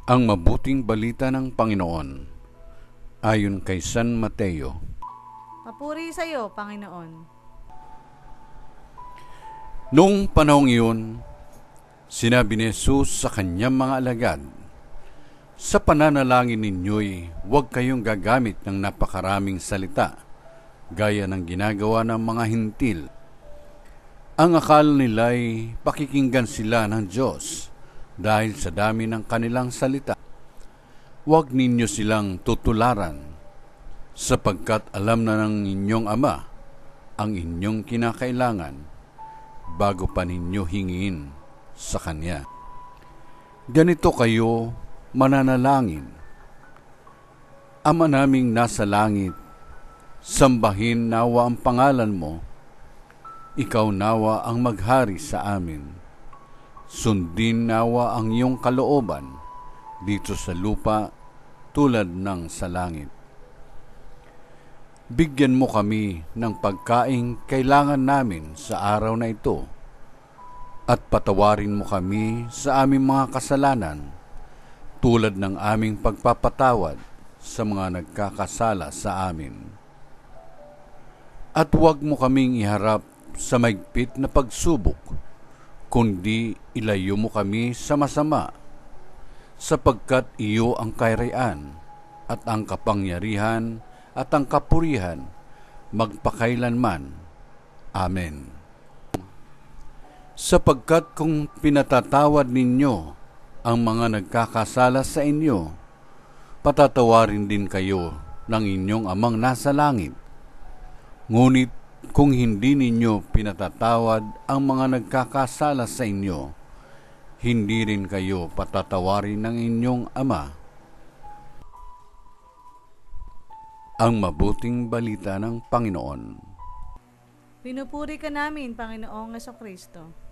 Ang mabuting balita ng Panginoon ayon kay San Mateo. Papuri sa iyo, Panginoon. Noong panahong iyon, sinabi ni Jesus sa kanyang mga alagad, "Sa pananalangin ninyo'y huwag kayong gagamit ng napakaraming salita, gaya ng ginagawa ng mga hintil. Ang akala nila'y pakikinggan sila ng Diyos dahil sa dami ng kanilang salita. Huwag ninyo silang tutularan, sapagkat alam na ng inyong Ama ang inyong kinakailangan bago pa ninyo hingin sa Kanya. Ganito kayo mananalangin: Ama naming nasa langit, sambahin nawa ang pangalan mo. Ikaw nawa ang maghari sa amin. Sundin nawa ang iyong kalooban dito sa lupa tulad ng sa langit. Bigyan mo kami ng pagkaing kailangan namin sa araw na ito, at patawarin mo kami sa aming mga kasalanan tulad ng aming pagpapatawad sa mga nagkakasala sa amin. At huwag mo kaming iharap sa maigpit na pagsubok, kundi ilayo mo kami sa masama, sapagkat iyo ang kaharian at ang kapangyarihan at ang kapurihan magpakailanman. Amen. Sapagkat kung pinatatawad ninyo ang mga nagkakasala sa inyo, patatawarin din kayo ng inyong Amang nasa langit. Ngunit kung hindi ninyo pinatatawad ang mga nagkakasala sa inyo, hindi rin kayo patatawarin ng inyong Ama. Ang mabuting balita ng Panginoon. Pinupuri ka namin, Panginoong Jesucristo.